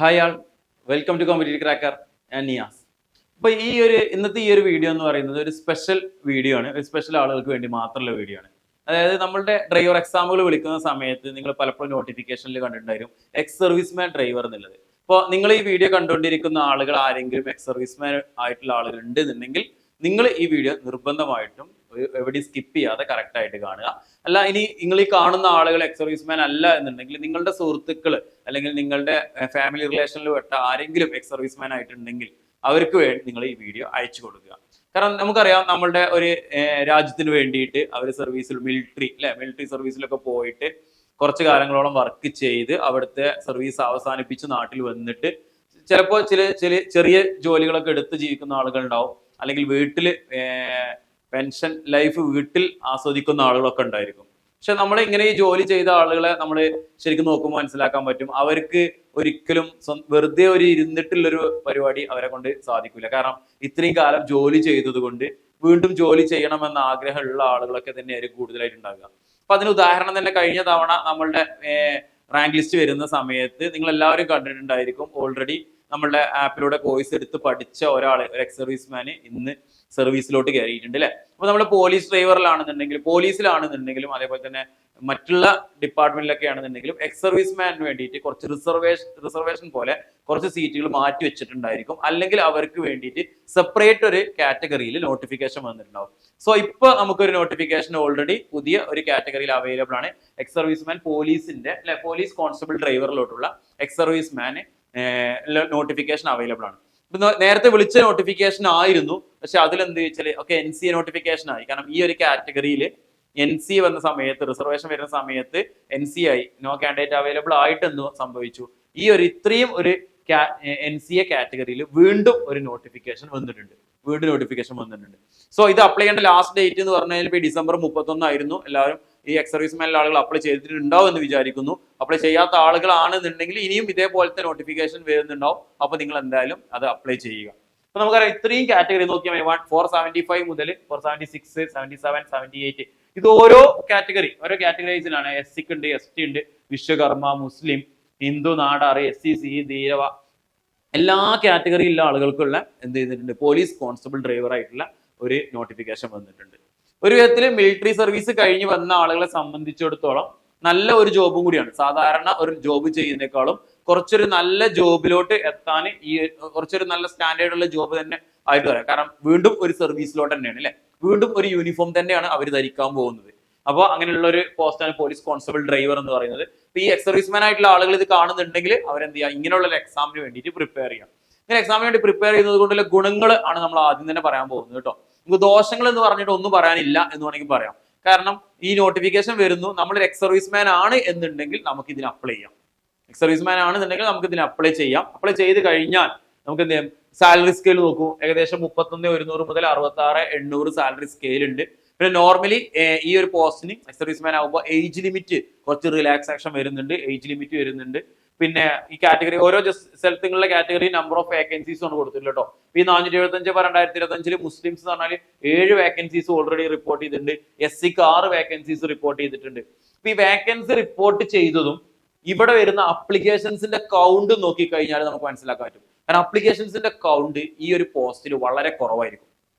Hi all, welcome to Competitive Cracker. ഞാൻ നിയാസ്. അപ്പോൾ ഇന്നത്തെ ഈ ഒരു വീഡിയോ എന്ന് പറയുന്നത് ഒരു സ്പെഷ്യൽ വീഡിയോ ആണ്. ഒരു സ്പെഷ്യൽ ആളുകൾക്ക് വേണ്ടി മാത്രമുള്ള വീഡിയോ ആണ്. അതായത് നമ്മളുടെ ഡ്രൈവർ എക്സാമുകൾ വിളിക്കുന്ന സമയത്ത് നിങ്ങൾ പലപ്പോഴും നോട്ടിഫിക്കേഷനിൽ കണ്ടിട്ടുണ്ടായിരുന്നു എക്സ് സർവീസ്മാൻ ഡ്രൈവർ എന്നുള്ളത്. അപ്പോൾ നിങ്ങൾ ഈ വീഡിയോ കണ്ടുകൊണ്ടിരിക്കുന്ന ആളുകൾ ആരെങ്കിലും എക്സ് സർവീസ്മാൻ ആയിട്ടുള്ള ആളുകൾ ഉണ്ടെന്നുണ്ടെങ്കിൽ നിങ്ങൾ ഈ വീഡിയോ നിർബന്ധമായിട്ടും എവിടെയും സ്കിപ്പ് ചെയ്യാതെ കറക്റ്റ് ആയിട്ട് കാണുക. അല്ല, ഇനി നിങ്ങൾ ഈ കാണുന്ന ആളുകൾ എക്സ് സർവീസ്മാൻ അല്ല എന്നുണ്ടെങ്കിൽ നിങ്ങളുടെ സുഹൃത്തുക്കൾ അല്ലെങ്കിൽ നിങ്ങളുടെ ഫാമിലി റിലേഷനിൽ പെട്ട ആരെങ്കിലും എക്സ് സർവീസ്മാൻ ആയിട്ടുണ്ടെങ്കിൽ അവർക്ക് വേണ്ടി നിങ്ങൾ ഈ വീഡിയോ അയച്ചു കൊടുക്കുക. കാരണം നമുക്കറിയാം, നമ്മളുടെ ഒരു രാജ്യത്തിന് വേണ്ടിയിട്ട് അവർ സർവീസിൽ മിലിറ്ററി സർവീസിലൊക്കെ പോയിട്ട് കുറച്ച് കാലങ്ങളോളം വർക്ക് ചെയ്ത് അവിടുത്തെ സർവീസ് അവസാനിപ്പിച്ച് നാട്ടിൽ വന്നിട്ട് ചിലപ്പോൾ ചെറിയ ജോലികളൊക്കെ എടുത്ത് ജീവിക്കുന്ന ആളുകൾ ഉണ്ടാവും. അല്ലെങ്കിൽ വീട്ടില് പെൻഷൻ ലൈഫ് വീട്ടിൽ ആസ്വദിക്കുന്ന ആളുകളൊക്കെ ഉണ്ടായിരിക്കും. പക്ഷെ നമ്മൾ ഇങ്ങനെ ഈ ജോലി ചെയ്ത ആളുകളെ നമ്മൾ ശരിക്കും നോക്കുമ്പോൾ മനസ്സിലാക്കാൻ പറ്റും, അവർക്ക് ഒരിക്കലും വെറുതെ ഒരു ഇരുന്നിട്ടുള്ളൊരു പരിപാടി അവരെ കൊണ്ട് സാധിക്കില്ല. കാരണം ഇത്രയും കാലം ജോലി ചെയ്തത് കൊണ്ട് വീണ്ടും ജോലി ചെയ്യണമെന്ന ആഗ്രഹമുള്ള ആളുകളൊക്കെ തന്നെയായിരിക്കും കൂടുതലായിട്ട് ഉണ്ടാകുക. അപ്പൊ അതിന് ഉദാഹരണം തന്നെ കഴിഞ്ഞ തവണ നമ്മളുടെ റാങ്ക് ലിസ്റ്റ് വരുന്ന സമയത്ത് നിങ്ങൾ എല്ലാവരും കണ്ടിട്ടുണ്ടായിരിക്കും, ഓൾറെഡി നമ്മളുടെ ആപ്പിലൂടെ കോഴ്സ് എടുത്ത് പഠിച്ച ഒരു എക്സ് സർവീസ്മാന് ഇന്ന് സർവീസിലോട്ട് കയറിയിട്ടുണ്ട് അല്ലെ. അപ്പൊ നമ്മൾ പോലീസ് ഡ്രൈവറിലാണെന്നുണ്ടെങ്കിലും പോലീസിലാണെന്നുണ്ടെങ്കിലും അതേപോലെ തന്നെ മറ്റുള്ള ഡിപ്പാർട്ട്മെന്റിലൊക്കെ ആണെന്നുണ്ടെങ്കിലും എക്സ് സർവീസ്മാനിന് വേണ്ടിയിട്ട് കുറച്ച് റിസർവേഷൻ പോലെ കുറച്ച് സീറ്റുകൾ മാറ്റി വെച്ചിട്ടുണ്ടായിരിക്കും. അല്ലെങ്കിൽ അവർക്ക് വേണ്ടിയിട്ട് സെപ്പറേറ്റ് ഒരു കാറ്റഗറിയിൽ നോട്ടിഫിക്കേഷൻ വന്നിട്ടുണ്ടാവും. സോ ഇപ്പൊ നമുക്കൊരു നോട്ടിഫിക്കേഷൻ ഓൾറെഡി പുതിയ ഒരു കാറ്റഗറിയിൽ അവൈലബിൾ ആണ്. എക്സ് സർവീസ്മാൻ പോലീസിന്റെ പോലീസ് കോൺസ്റ്റബിൾ ഡ്രൈവറിലോട്ടുള്ള എക്സ് സർവീസ്മാന് നോട്ടിഫിക്കേഷൻ അവൈലബിൾ ആണ്. നേരത്തെ വിളിച്ച നോട്ടിഫിക്കേഷൻ ആയിരുന്നു, പക്ഷെ അതിലെന്ത് വെച്ചാൽ NCA നോട്ടിഫിക്കേഷൻ ആയി. കാരണം ഈ ഒരു കാറ്റഗറിയിൽ NCA വന്ന സമയത്ത്, റിസർവേഷൻ വരുന്ന സമയത്ത് NCA ആയി, നോ കാൻഡിഡേറ്റ് അവൈലബിൾ ആയിട്ട് എന്തോ സംഭവിച്ചു. ഇത്രയും ഒരു NCA കാറ്റഗറിയിൽ വീണ്ടും ഒരു നോട്ടിഫിക്കേഷൻ വന്നിട്ടുണ്ട്. സോ ഇത് അപ്ലൈ ചെയ്യേണ്ട ലാസ്റ്റ് ഡേറ്റ് എന്ന് പറഞ്ഞാൽ ഇപ്പൊ December 31 ആയിരുന്നു. എല്ലാവരും ഈ എക്സ് സർവീസ്മാനിലെ ആളുകൾ അപ്ലൈ ചെയ്തിട്ടുണ്ടാവും എന്ന് വിചാരിക്കുന്നു. അപ്ലൈ ചെയ്യാത്ത ആളുകളാണെന്നുണ്ടെങ്കിൽ ഇനിയും ഇതേപോലത്തെ നോട്ടിഫിക്കേഷൻ വരുന്നുണ്ടാവും. അപ്പൊ നിങ്ങൾ എന്തായാലും അത് അപ്ലൈ ചെയ്യുക. അപ്പൊ നമുക്കറിയാം, ഇത്രയും കാറ്റഗറി നോക്കിയാൽ 475 മുതൽ 476, 77, 78 ഇത് ഓരോ കാറ്റഗറൈസിലാണ്. SC ഉണ്ട്, ST ഉണ്ട്, വിശ്വകർമ്മ, മുസ്ലിം, ഹിന്ദു, നാടാർ, SC, ധീരവ, എല്ലാ കാറ്റഗറിയിലുള്ള ആളുകൾക്കുള്ള എന്ത് ചെയ്തിട്ടുണ്ട്, പോലീസ് കോൺസ്റ്റബിൾ ഡ്രൈവർ ആയിട്ടുള്ള ഒരു നോട്ടിഫിക്കേഷൻ വന്നിട്ടുണ്ട്. ഒരു വിധത്തിൽ മിലിറ്ററി സർവീസ് കഴിഞ്ഞ് വന്ന ആളുകളെ സംബന്ധിച്ചിടത്തോളം നല്ല ഒരു ജോബും കൂടിയാണ്. സാധാരണ ഒരു ജോബ് ചെയ്യുന്നേക്കാളും കുറച്ചൊരു നല്ല ജോബിലോട്ട് എത്താൻ കുറച്ചൊരു നല്ല സ്റ്റാൻഡേർഡ് ഉള്ള ജോബ് തന്നെ ആയിട്ട് വരാം. കാരണം വീണ്ടും ഒരു സർവീസിലോട്ട് തന്നെയാണ് അല്ലെ, വീണ്ടും ഒരു യൂണിഫോം തന്നെയാണ് അവർ ധരിക്കാൻ പോകുന്നത്. അപ്പോൾ അങ്ങനെയുള്ള ഒരു പോസ്റ്റാണ് പോലീസ് കോൺസ്റ്റബിൾ ഡ്രൈവർ എന്ന് പറയുന്നത്. ഇപ്പൊ ഈ എക്സ് സർവീസ്മാൻ ആയിട്ടുള്ള ആളുകൾ ഇത് കാണുന്നുണ്ടെങ്കിൽ അവരെന്ത് ചെയ്യുക, ഇങ്ങനെയുള്ള എക്സാമിന് വേണ്ടിയിട്ട് പ്രിപ്പയർ ചെയ്യാം. ഇങ്ങനെ എക്സാമിന് വേണ്ടി പ്രിപ്പയർ ചെയ്യുന്നത് കൊണ്ടുള്ള ഗുണങ്ങൾ ആണ് നമ്മൾ ആദ്യം തന്നെ പറയാൻ പോകുന്നത് കേട്ടോ. നമുക്ക് ദോഷങ്ങൾ എന്ന് പറഞ്ഞിട്ട് ഒന്നും പറയാനില്ല എന്ന് വേണമെങ്കിൽ പറയാം. കാരണം ഈ നോട്ടിഫിക്കേഷൻ വരുന്നു, നമ്മൾ എക്സ് സർവീസ്മാൻ ആണ് എന്നുണ്ടെങ്കിൽ നമുക്ക് ഇതിന് അപ്ലൈ ചെയ്യാം. എക്സ് സർവീസ്മാൻ ആണെന്നുണ്ടെങ്കിൽ നമുക്ക് ഇതിന് അപ്ലൈ ചെയ്യാം. അപ്ലൈ ചെയ്ത് കഴിഞ്ഞാൽ നമുക്ക് എന്ത് ചെയ്യാം, സാലറി സ്കെയിൽ നോക്കൂ. ഏകദേശം 31,100 മുതൽ 66,800 സാലറി സ്കെയിൽ ഉണ്ട്. പിന്നെ നോർമലി ഈ ഒരു പോസ്റ്റിന് എക്സ് സർവീസ്മാൻ ആകുമ്പോൾ ഏജ് ലിമിറ്റ് കുറച്ച് റിലാക്സേഷൻ വരുന്നുണ്ട്. പിന്നെ ഈ കാറ്റഗറി ഓരോ സ്ഥലത്തുള്ള കാറ്റഗറി നമ്പർ ഓഫ് വേക്കൻസീസ് ആണ് കൊടുത്തിട്ടുള്ളത് കേട്ടോ. ഈ 475/2025 മുസ്ലിംസ് എന്ന് പറഞ്ഞാൽ 7 വേക്കൻസീസ് ഓൾറെഡി റിപ്പോർട്ട് ചെയ്തിട്ടുണ്ട്. SCക്ക് 6 വേക്കൻസീസ് റിപ്പോർട്ട് ചെയ്തിട്ടുണ്ട്. അപ്പൊ ഈ വേക്കൻസി റിപ്പോർട്ട് ചെയ്തതും ഇവിടെ വരുന്ന അപ്ലിക്കേഷൻസിന്റെ കൗണ്ട് നോക്കിക്കഴിഞ്ഞാൽ നമുക്ക് മനസ്സിലാക്കാൻ പറ്റും. കാരണം അപ്ലിക്കേഷൻസിന്റെ കൗണ്ട് ഈ ഒരു പോസ്റ്റിൽ വളരെ കുറവായിരിക്കും.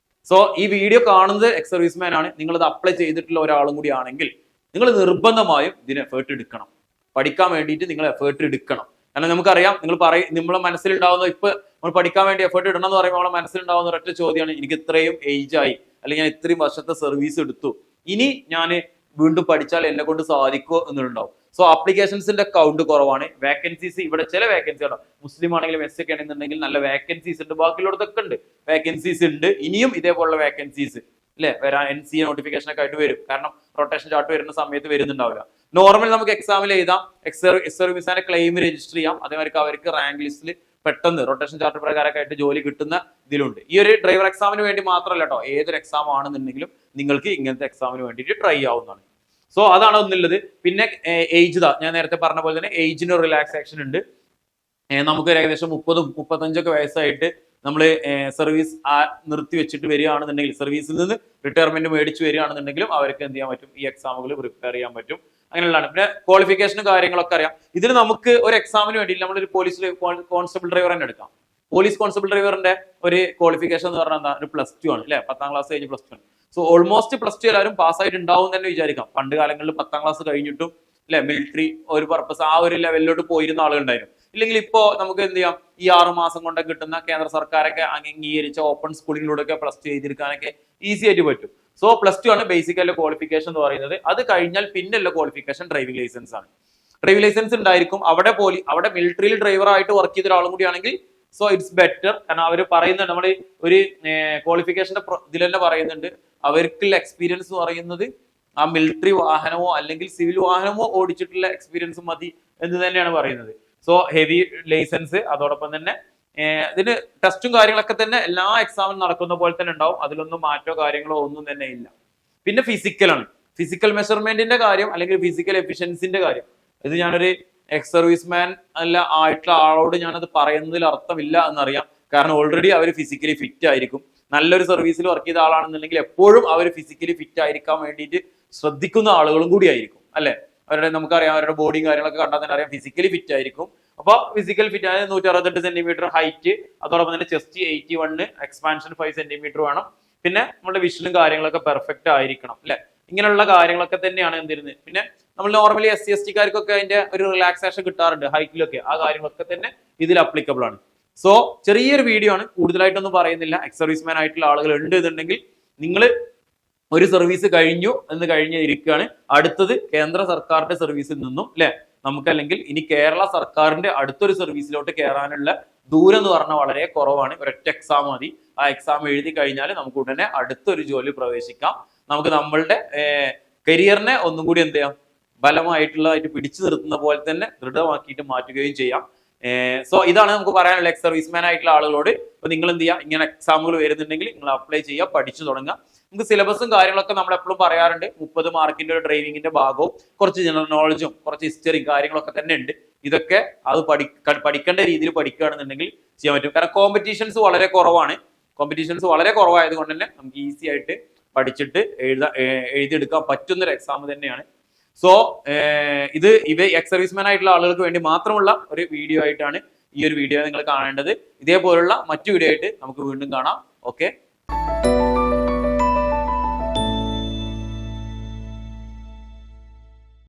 സോ ഈ വീഡിയോ കാണുന്നത് എക്സ് സർവീസ്മാൻ ആണ്, നിങ്ങളത് അപ്ലൈ ചെയ്തിട്ടുള്ള ഒരാളും കൂടി ആണെങ്കിൽ നിങ്ങൾ നിർബന്ധമായും ഇതിന് എഫേർട്ട് എടുക്കണം. പഠിക്കാൻ വേണ്ടിയിട്ട് നിങ്ങൾ എഫേർട്ട് എടുക്കണം. കാരണം നമുക്കറിയാം, നമ്മളെ മനസ്സിലുണ്ടാവുന്ന ഇപ്പൊ നമ്മൾ പഠിക്കാൻ വേണ്ടി എഫേർട്ട് ഇടണം എന്ന് പറയുമ്പോൾ നമ്മളെ മനസ്സിലുണ്ടാവുന്ന ഒരൊറ്റ ചോദ്യമാണ്, എനിക്ക് ഇത്രയും ഏജ് ആയി, അല്ലെങ്കിൽ ഞാൻ ഇത്രയും വർഷത്തെ സർവീസ് എടുത്തു, ഇനി ഞാൻ വീണ്ടും പഠിച്ചാൽ എന്നെ കൊണ്ട് സാധിക്കുമോ എന്നുണ്ടാവും. സോ അപ്ലിക്കേഷൻസിന്റെ കൗണ്ട് കുറവാണ്. വേക്കൻസീസ് ഇവിടെ ചില വേക്കൻസി ആണ്, മുസ്ലിം ആണെങ്കിലും SC ഒക്കെ ആണെന്നുണ്ടെങ്കിൽ നല്ല വേക്കൻസീസ് ഉണ്ട്, ബാക്കിയുള്ളതൊക്കെ ഉണ്ട് വേക്കൻസീസ് ഉണ്ട്. ഇനിയും ഇതേപോലുള്ള വേക്കൻസീസ് അല്ലെ വരാൻ NCA നോട്ടിഫിക്കേഷൻ ഒക്കെ ആയിട്ട് വരും. കാരണം റൊട്ടേഷൻ ചാർട്ട് വരുന്ന സമയത്ത് വരുന്നുണ്ടാവില്ല. നോർമൽ നമുക്ക് എക്സാമിൽ എഴുതാം, എക്സ് സർവീസിന്റെ ക്ലെയിം രജിസ്റ്റർ ചെയ്യാം. അതേമാതിരി അവർക്ക് റാങ്ക് ലിസ്റ്റിൽ പെട്ടെന്ന് റൊട്ടേഷൻ ചാർട്ട് പ്രകാരമൊക്കെ ആയിട്ട് ജോലി കിട്ടുന്ന ഇതിലുണ്ട്. ഈ ഒരു ഡ്രൈവർ എക്സാമിന് വേണ്ടി മാത്രമല്ല കേട്ടോ, ഏതൊരു എക്സാം ആണെന്നുണ്ടെങ്കിലും നിങ്ങൾക്ക് ഇങ്ങനത്തെ എക്സാമിന് വേണ്ടിയിട്ട് ട്രൈ ആവുന്നതാണ്. സോ അതാണ് ഒന്നുള്ളത്. പിന്നെ ഏജ് ഞാൻ നേരത്തെ പറഞ്ഞ പോലെ തന്നെ ഏജിന് റിലാക്സേഷൻ ഉണ്ട്. നമുക്ക് ഏകദേശം 30-35 വയസ്സായിട്ട് നമ്മൾ സർവീസ് നിർത്തി വെച്ചിട്ട് വരികയാണെന്നുണ്ടെങ്കിൽ, സർവീസിൽ നിന്ന് റിട്ടയർമെന്റ് മേടിച്ച് വരികയാണെന്നുണ്ടെങ്കിലും അവർക്ക് എന്ത് ചെയ്യാൻ പറ്റും, ഈ എക്സാമുകൾ പ്രിപ്പയർ ചെയ്യാൻ പറ്റും. അങ്ങനെയുള്ളതാണ്. പിന്നെ ക്വാളിഫിക്കേഷനും കാര്യങ്ങളൊക്കെ അറിയാം. ഇതിന് നമുക്ക് ഒരു എക്സാമിന് വേണ്ടി നമ്മളൊരു പോലീസ് കോൺസ്റ്റബിൾ ഡ്രൈവർ തന്നെ എടുക്കാം. പോലീസ് കോൺസ്റ്റബിൾ ഡ്രൈവറിന്റെ ഒരു ക്വാളിഫിക്കേഷൻ എന്ന് പറഞ്ഞാൽ എന്താ, ഒരു +2 ആണ് അല്ലെ, 10ാം ക്ലാസ് കഴിഞ്ഞ് +2 ആണ്. സോ ഓൾമോസ്റ്റ് +2 എല്ലാവരും പാസ്സായിട്ട് ഉണ്ടാവും തന്നെ വിചാരിക്കാം. പണ്ട് കാലങ്ങളിൽ 10ാം ക്ലാസ് കഴിഞ്ഞിട്ടും അല്ലെ മിലിറ്ററി ഒരു പർപ്പസ് ആ ഒരു ലെവലിലോട്ട് പോയിരുന്ന ആളുകളുണ്ടായിരുന്നു. ഇല്ലെങ്കിൽ ഇപ്പോ നമുക്ക് എന്ത് ചെയ്യാം, ഈ 6 മാസം കൊണ്ട് കിട്ടുന്ന കേന്ദ്ര സർക്കാരൊക്കെ അംഗീകരിച്ച ഓപ്പൺ സ്കൂളിലൂടെയൊക്കെ +2 ചെയ്തെടുക്കാനൊക്കെ ഈസി ആയിട്ട് പറ്റും. സോ +2 ആണ് ബേസിക്കലി ക്വാളിഫിക്കേഷൻ എന്ന് പറയുന്നത്. അത് കഴിഞ്ഞാൽ പിന്നെയുള്ള ക്വാളിഫിക്കേഷൻ ഡ്രൈവിംഗ് ലൈസൻസ് ആണ്. ഡ്രൈവിംഗ് ലൈസൻസ് ഉണ്ടായിരിക്കും. അവിടെ മിലിറ്ററിയിൽ ഡ്രൈവറായിട്ട് വർക്ക് ചെയ്ത ഒരാളും കൂടിയാണെങ്കിൽ സോ ഇറ്റ്സ് ബെറ്റർ. കാരണം അവർ പറയുന്നുണ്ട്, നമ്മൾ ഒരു ക്വാളിഫിക്കേഷന്റെ ഇതിൽ തന്നെ പറയുന്നുണ്ട്, അവർക്കുള്ള എക്സ്പീരിയൻസ് എന്ന് പറയുന്നത് ആ മിലിറ്ററി വാഹനമോ അല്ലെങ്കിൽ സിവിൽ വാഹനമോ ഓടിച്ചിട്ടുള്ള എക്സ്പീരിയൻസ് മതി എന്ന് തന്നെയാണ് പറയുന്നത്. സോ ഹെവി ലൈസൻസ്, അതോടൊപ്പം തന്നെ ഇതിന് ടെസ്റ്റും കാര്യങ്ങളൊക്കെ തന്നെ എല്ലാ എക്സാമിനും നടക്കുന്ന പോലെ തന്നെ ഉണ്ടാവും. അതിലൊന്നും മാറ്റോ കാര്യങ്ങളോ ഒന്നും തന്നെ ഇല്ല. പിന്നെ ഫിസിക്കലാണ്. ഫിസിക്കൽ മെഷർമെന്റിന്റെ കാര്യം അല്ലെങ്കിൽ ഫിസിക്കൽ എഫിഷ്യൻസിന്റെ കാര്യം, ഇത് ഞാനൊരു എക്സ് സർവീസ്മാൻ അല്ല ആയിട്ടുള്ള ആളോട് ഞാനത് പറയുന്നതിൽ അർത്ഥമില്ല എന്നറിയാം. കാരണം ഓൾറെഡി അവർ ഫിസിക്കലി ഫിറ്റ് ആയിരിക്കും. നല്ലൊരു സർവീസിൽ വർക്ക് ചെയ്ത ആളാണെന്നുണ്ടെങ്കിൽ എപ്പോഴും അവർ ഫിസിക്കലി ഫിറ്റ് ആയിരിക്കാൻ വേണ്ടിയിട്ട് ശ്രദ്ധിക്കുന്ന ആളുകളും കൂടി ആയിരിക്കും അല്ലെ. നമുക്കറിയാം അവരുടെ ബോഡിയും കാര്യങ്ങളൊക്കെ കണ്ടാൽ തന്നെ അറിയാം ഫിസിക്കലി ഫിറ്റ് ആയിരിക്കും. അപ്പൊ ഫിസിക്കൽ ഫിറ്റ് ആയത് 168 സെന്റിമീറ്റർ ഹൈറ്റ്, അതോടൊപ്പം തന്നെ ചെസ്റ്റ് 81, എക്സ്പാൻഷൻ 5 സെന്റിമീറ്റർ വേണം. പിന്നെ നമ്മുടെ വിഷനും കാര്യങ്ങളൊക്കെ പെർഫെക്റ്റ് ആയിരിക്കണം അല്ലെ. ഇങ്ങനെയുള്ള കാര്യങ്ങളൊക്കെ തന്നെയാണ് എന്തിരുന്നത്. പിന്നെ നമ്മൾ നോർമലി SC/ST-കാർക്കൊക്കെ അതിന്റെ ഒരു റിലാക്സേഷൻ കിട്ടാറുണ്ട് ഹൈറ്റിലൊക്കെ, ആ കാര്യങ്ങളൊക്കെ തന്നെ ഇതിൽ അപ്ലിക്കബിൾ ആണ്. സോ ചെറിയൊരു വീഡിയോ ആണ്, കൂടുതലായിട്ടൊന്നും പറയുന്നില്ല. എക്സ് സർവീസ്മാൻ ആയിട്ടുള്ള ആളുകൾ ഉണ്ട് എന്നുണ്ടെങ്കിൽ നിങ്ങൾ ഒരു സർവീസ് കഴിഞ്ഞിരിക്കുകയാണ്, അടുത്തത് കേന്ദ്ര സർക്കാരിന്റെ സർവീസിൽ നിന്നും അല്ലെ നമുക്ക്, അല്ലെങ്കിൽ ഇനി കേരള സർക്കാരിന്റെ അടുത്തൊരു സർവീസിലോട്ട് കയറാനുള്ള ദൂരം എന്ന് പറഞ്ഞാൽ വളരെ കുറവാണ്. ഒരൊറ്റ എക്സാം മതി. ആ എക്സാം എഴുതി കഴിഞ്ഞാൽ നമുക്ക് ഉടനെ അടുത്തൊരു ജോലി പ്രവേശിക്കാം. നമുക്ക് നമ്മളുടെ കരിയറിനെ ഒന്നും കൂടി എന്ത് ചെയ്യാം, ബലമായിട്ടുള്ളതായിട്ട് പിടിച്ചു നിർത്തുന്ന പോലെ തന്നെ ദൃഢമാക്കിയിട്ട് മാറ്റുകയും ചെയ്യാം. സോ ഇതാണ് നമുക്ക് പറയാനുള്ള എക്സ് സർവീസ്മാൻ ആയിട്ടുള്ള ആളുകളോട്. അപ്പൊ നിങ്ങൾ എന്ത് ചെയ്യുക, ഇങ്ങനെ എക്സാമുകൾ വരുന്നുണ്ടെങ്കിൽ നിങ്ങൾ അപ്ലൈ ചെയ്യുക, പഠിച്ചു തുടങ്ങുക. നമുക്ക് സിലബസും കാര്യങ്ങളൊക്കെ നമ്മൾ എപ്പോഴും പറയാറുണ്ട്. 30 മാർക്കിന്റെ ഒരു ഡ്രൈവിംഗിന്റെ ഭാഗവും കുറച്ച് ജനറൽ നോളജും കുറച്ച് ഹിസ്റ്ററിയും കാര്യങ്ങളൊക്കെ തന്നെ ഉണ്ട്. ഇതൊക്കെ അത് പഠിക്കേണ്ട രീതിയിൽ പഠിക്കുകയാണെന്നുണ്ടെങ്കിൽ ചെയ്യാൻ പറ്റും. കാരണം കോമ്പറ്റീഷൻസ് വളരെ കുറവാണ്. കോമ്പറ്റീഷൻസ് വളരെ കുറവായത് കൊണ്ട് തന്നെ നമുക്ക് ഈസി ആയിട്ട് പഠിച്ചിട്ട് എഴുതിയെടുക്കാൻ പറ്റുന്ന ഒരു എക്സാം തന്നെയാണ്. സോ ഇത് എക്സ് സർവീസ്മാൻ ആയിട്ടുള്ള ആളുകൾക്ക് വേണ്ടി മാത്രമുള്ള ഒരു വീഡിയോ ആയിട്ടാണ് ഈ ഒരു വീഡിയോ നിങ്ങൾ കാണേണ്ടത്. ഇതേപോലുള്ള മറ്റു വീഡിയോ ആയിട്ട് നമുക്ക് വീണ്ടും കാണാം. ഓക്കെ.